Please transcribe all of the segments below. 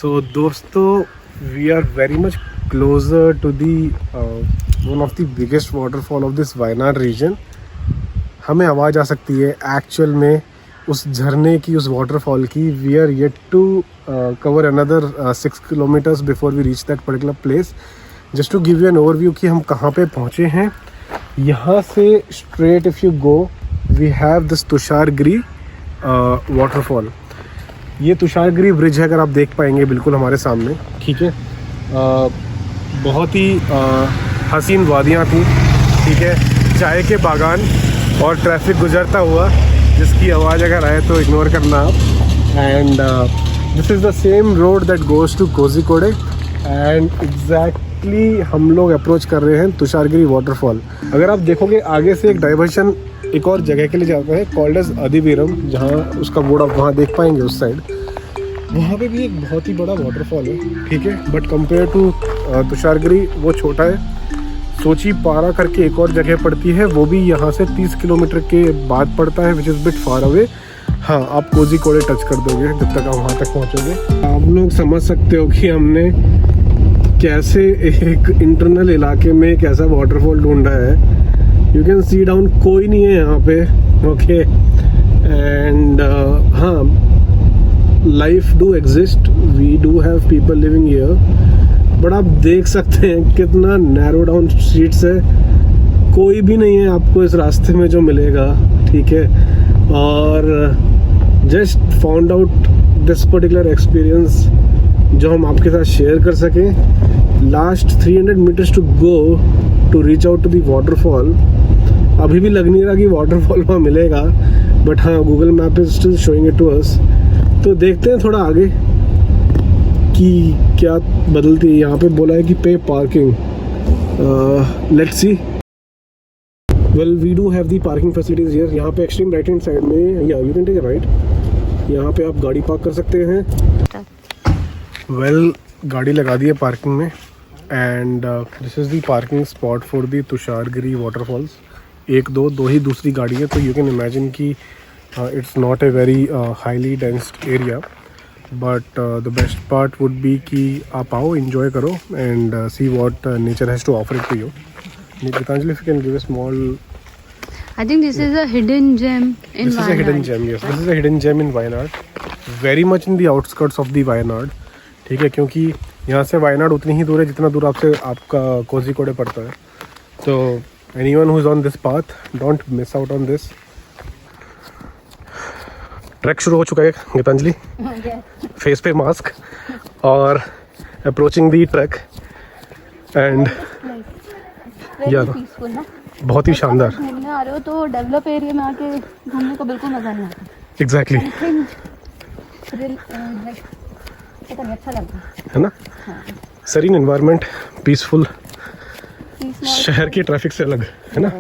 So दोस्तों, we are very much closer to the one of the biggest waterfall of this Wayanad region. हमें आवाज़ आ सकती है actual में उस झरने की, उस वाटरफॉल की. We are yet to cover another 6 kilometres before we reach that particular place. Just to give you an overview कि हम कहाँ पे पहुँचे हैं. यहाँ से straight if you go we have this Thusharagiri waterfall. ये तुषारगिरी ब्रिज है, अगर आप देख पाएंगे बिल्कुल हमारे सामने. ठीक है, बहुत ही हसीन वादियाँ थी. ठीक है, चाय के बागान और ट्रैफिक गुजरता हुआ, जिसकी आवाज़ अगर आए तो इग्नोर करना आप. And this is the same road that goes to Kozhikode. And exactly हम लोग अप्रोच कर रहे हैं तुषारगिरी वाटरफॉल. अगर आप देखोगे आगे से एक डाइवर्शन एक और जगह के लिए जाता है कॉल्ड एज अधिवीरम, जहाँ उसका बोर्ड आप वहाँ देख पाएंगे उस साइड. वहाँ पे भी एक बहुत ही बड़ा वाटरफॉल है. ठीक है, बट कंपेयर टू तुषारगिरी वो छोटा है. सोची पारा करके एक और जगह पड़ती है, वो भी यहाँ से 30 किलोमीटर के बाद पड़ता है, which is bit far away. हाँ, आप कोझिकोडे टच कर दोगे जब तक आप वहाँ तक पहुँचोगे. आप लोग समझ सकते हो कि हमने कैसे एक इंटरनल इलाके में एक ऐसा वाटरफॉल ढूंढा है. यू कैन सी डाउन, कोई नहीं है यहाँ पे. ओके, एंड हाँ, life do exist, we do have people living here, but आप देख सकते हैं कितना नैरो डाउन स्ट्रीट्स है. कोई भी नहीं है आपको इस रास्ते में जो मिलेगा. ठीक है, और just found out this particular experience जो हम आपके साथ शेयर कर सकें. Last 300 metres to go to reach out to the waterfall. अभी भी लग नहीं रहा कि वाटरफॉल वहाँ मिलेगा, बट हाँ, Google map is still showing it to us. तो देखते हैं थोड़ा आगे कि क्या बदलती है. यहाँ पे बोला है कि pay parking. Let's see. Well, we do have the parking facilities here. यहाँ पे एक्सट्रीम राइट हैंड साइड में, या यू कैन टेक राइट, यहाँ पे आप गाड़ी पार्क कर सकते हैं. वेल, गाड़ी लगा दी है पार्किंग में. And this is the parking spot for the Thusharagiri waterfalls. एक दो ही दूसरी गाड़ी है, तो यू कैन इमेजिन कि it's not a very highly dense area. But the best part would be कि आप आओ, एंजॉय करो and see what nature has to offer it to you. Gitanjali, if you can give a small. I think this is a hidden gem in This is a hidden gem, yes. This is a hidden gem in Wayanad. Very much in the outskirts of the Wayanad. ठीक है, क्योंकि यहाँ से वायनाड उतनी ही दूर है जितना दूर आपसे आपका कोझिकोडे पड़ता है. So anyone who is on this path, don't miss out on this. Track शुरू हो चुका है गीतांजलि. फेस पे मास्क और अप्रोचिंग दी ट्रैक. एंड यार बहुत ही शानदार. घूमने आ रहे हो तो डेवलप एरिया में आके घूमने को बिल्कुल मजा नहीं आता. एग्जैक्टली, अच्छा लगता है ना. सरीन एनवायरनमेंट, पीसफुल, शहर की ट्रैफिक से अलग, है ना.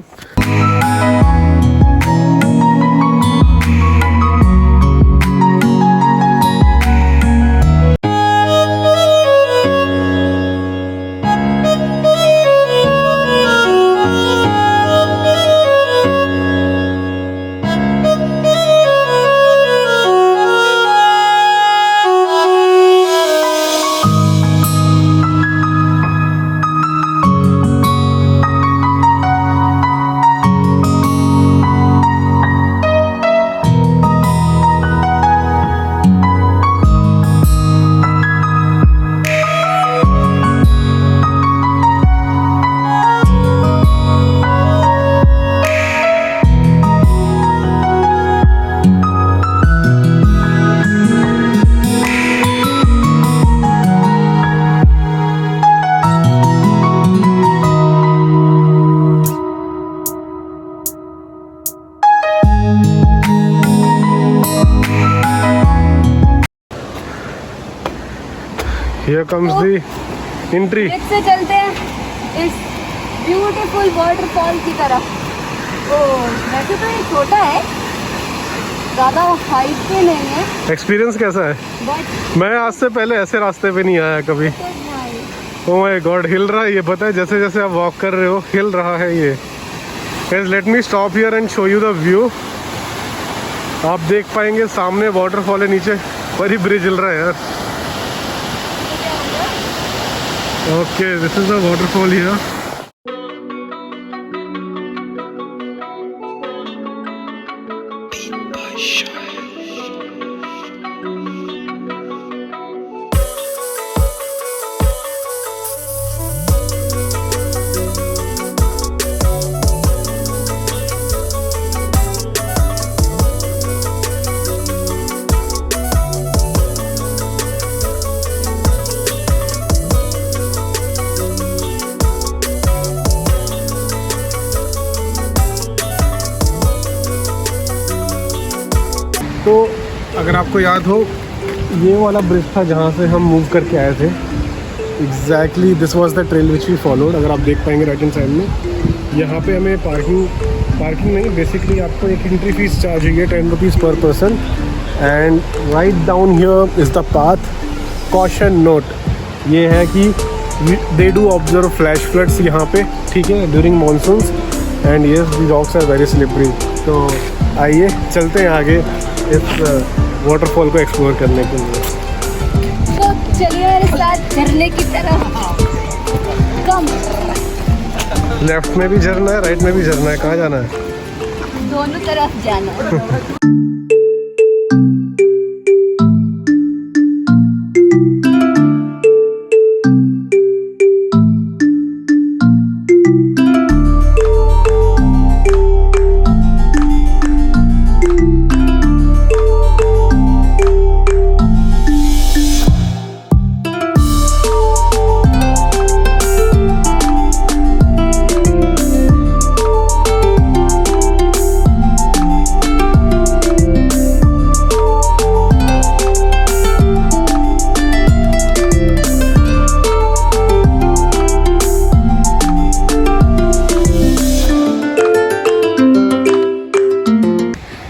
Here comes the entry. से चलते हैं इस ब्यूटीफुल वाटरफॉल की तरफ. वैसे तो ये छोटा है, ज़्यादा हाइट पे नहीं है. एक्सपीरियंस कैसा है? बट मैं आज से पहले ऐसे रास्ते पे नहीं आया कभी. ओह माय गॉड, हिल रहा है ये. पता है, जैसे जैसे आप वॉक कर रहे हो हिल रहा है ये. Let me stop here and show you the view. आप देख पाएंगे सामने वाटरफॉल है, नीचे पर ही ब्रिज हिल रहा है यार. Okay, this is the waterfall here. तो अगर आपको याद हो, ये वाला ब्रिज था जहाँ से हम मूव करके आए थे. Exactly this was the trail which we followed. अगर आप देख पाएंगे राइट हैंड साइड में, यहाँ पे हमें पार्किंग नहीं, बेसिकली आपको एक एंट्री फीस चार्ज हुई है 10 rupees per person. And right down here is the path. Caution note ये है कि they do observe flash floods यहाँ पे, ठीक है, during monsoons. And yes the rocks are very slippery. तो आइए चलते हैं आगे इस वाटरफॉल को एक्सप्लोर करने के लिए. तो चलिए मेरे साथ झरने की तरफ. कम. लेफ्ट में भी झरना है, राइट में भी झरना है. कहाँ जाना है? दोनों तरफ जाना है.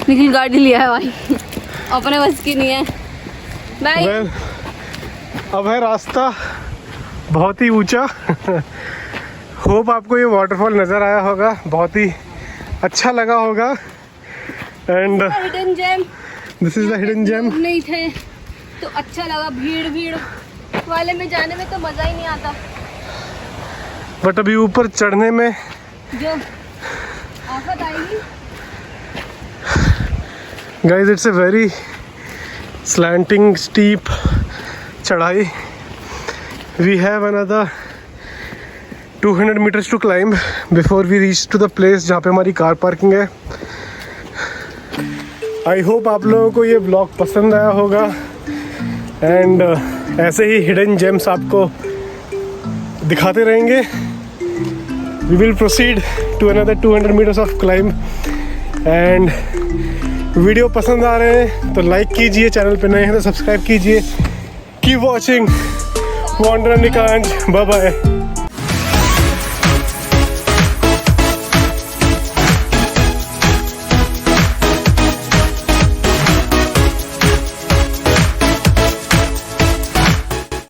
निखिल गाड़ी लिया है भाई, अपने बस की नहीं है भाई. Well, अब है रास्ता बहुत ही ऊंचा. होप आपको ये वाटरफॉल नज़र आया होगा, बहुत ही अच्छा लगा होगा. And hidden gem. This is the hidden gem. लोग नहीं थे तो अच्छा लगा. भीड़ वाले में जाने में तो मज़ा ही नहीं आता. बट अभी ऊपर चढ़ने में जो आफत आएगी. Guys, it's a very slanting steep चढ़ाई. We have another 200 meters to climb before we reach to the place जहाँ पे हमारी कार पार्किंग है. आई होप आप लोगों को ये ब्लॉग पसंद आया होगा. एंड ऐसे ही हिडन जेम्स आपको दिखाते रहेंगे. We will proceed to another 200 meters of climb. And video पसंद आ रहे हैं तो लाइक कीजिए, चैनल पे नए हैं तो सब्सक्राइब कीजिए. Keep watching. वॉन्डर निकांज. Bye bye.